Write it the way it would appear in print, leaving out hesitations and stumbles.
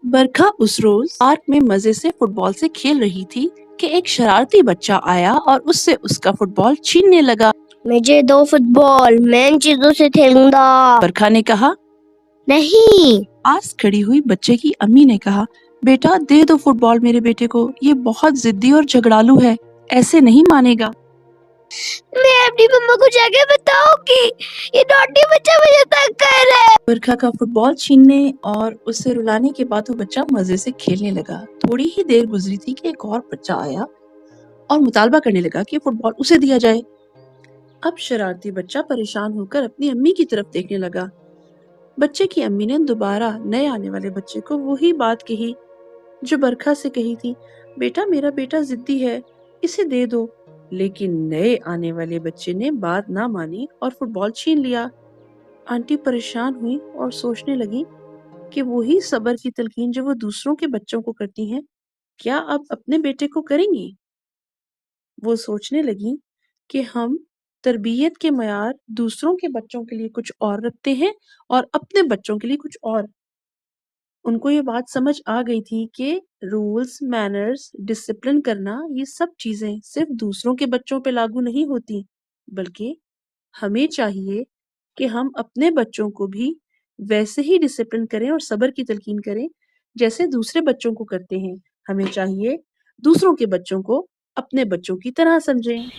बरखा उस रोज पार्क में मजे से फुटबॉल से खेल रही थी कि एक शरारती बच्चा आया और उससे उसका फुटबॉल छीनने लगा। मुझे दो फुटबॉल, मैं इन चीजों से खेलूंगा। बरखा ने कहा। नहीं। पास खड़ी हुई बच्चे की अम्मी ने कहा, बेटा दे दो फुटबॉल मेरे बेटे को, ये बहुत जिद्दी और झगड़ालू है, ऐसे नहीं मानेगा। मैं अपनी मम्मा को जाके बताऊंगी, ये नॉटी बच्चा मुझे तंग कर रहा है। बरखा का फुटबॉल छीनने और उसे रुलाने के बाद वो बच्चा मजे से खेलने लगा। थोड़ी ही देर गुजरी थी कि एक और बच्चा आया और मुतालबा करने लगा कि फुटबॉल उसे दिया जाए। अब शरारती बच्चा परेशान होकर अपनी अम्मी की तरफ देखने लगा। बच्चे की अम्मी ने दोबारा नए आने वाले बच्चे को वही बात कही जो बरखा से कही थी, बेटा मेरा बेटा जिद्दी है, इसे दे दो। लेकिन नए आने वाले बच्चे ने बात ना मानी और फुटबॉल छीन लिया। आंटी परेशान हुई और सोचने लगी कि वही सब्र की तलकीन जो वो दूसरों के बच्चों को करती हैं, क्या अब अपने बेटे को करेंगी? वो सोचने लगी कि हम तरबियत के मयार दूसरों के बच्चों के लिए कुछ और रखते हैं और अपने बच्चों के लिए कुछ और। उनको ये बात समझ आ गई थी कि रूल्स, मैनर्स, डिसिप्लिन करना, ये सब चीजें सिर्फ दूसरों के बच्चों पे लागू नहीं होती, बल्कि हमें चाहिए कि हम अपने बच्चों को भी वैसे ही डिसिप्लिन करें और सब्र की तलकीन करें जैसे दूसरे बच्चों को करते हैं। हमें चाहिए दूसरों के बच्चों को अपने बच्चों की तरह समझें।